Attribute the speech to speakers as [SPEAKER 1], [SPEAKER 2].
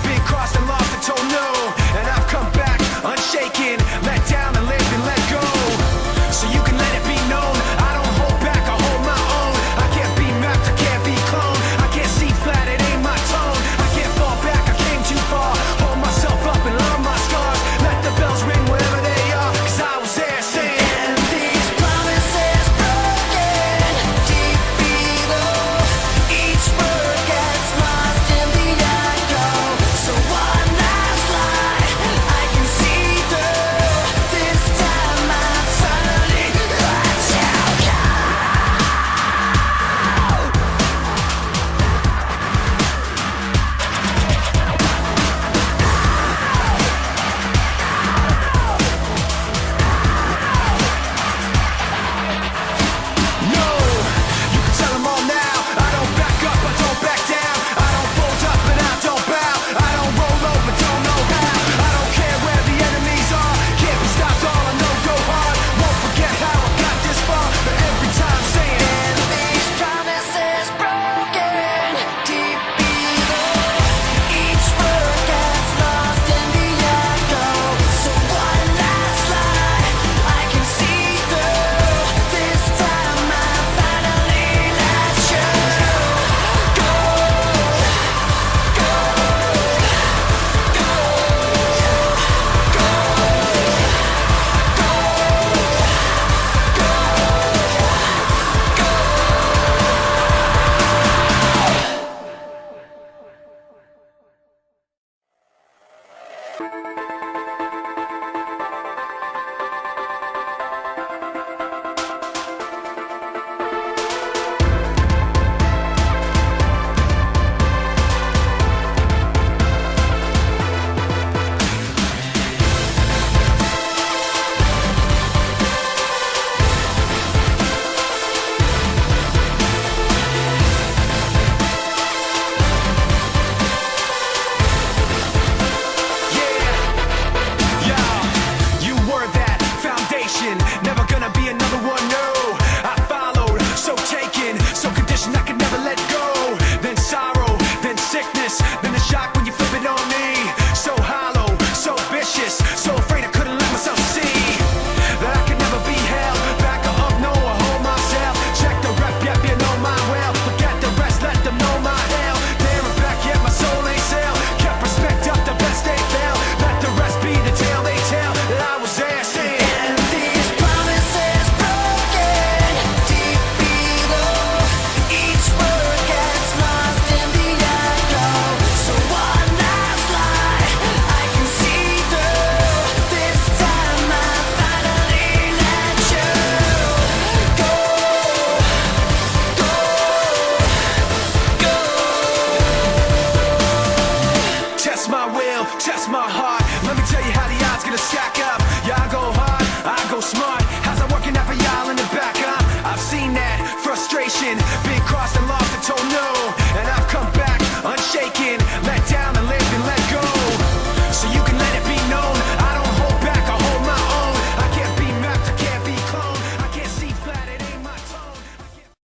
[SPEAKER 1] Been crossed and lost and told no, and I've come back unshaken, let down and lived and let go. So you can let it be known, I don't hold back, I hold my own. I can't be mapped, I can't be cloned. I can't see flat, it ain't my tone. I can't fall back, I came too far. Hold myself up and learn my scars. Let the bells ring wherever they are, cause I was there saying, and these promises broken deep below. Each word gets lost in the echo. So one last lie I can see through. This time I finally let you go. No, you can tell them all now. I don't back up, I don't back down. I don't fold up and I don't bow. I don't roll over, don't know how. I don't care where the enemies are. Can't be stopped, all I know go hard. Won't forget how I got this far. But every time saying, and these promises broken deep below. Each word gets lost in the echo. So one last lie I can see through. This time I finally let you go. You were that foundation, never gonna be another one, no. I followed, so taken, so conditioned I could never let go. Then sorrow, then sickness, then the shock when you flip it on me. So hollow, so vicious, so afraid I couldn't let myself see that I could never be held back or up, no, I hold myself. Check the rep, yep, you know my well. Forget the rest, let them know my hell. There and back, yet my soul ain't sell. Kept respect up, the best they fail. Let the rest be the tale they tell. That I was there saying, and these promises shaking.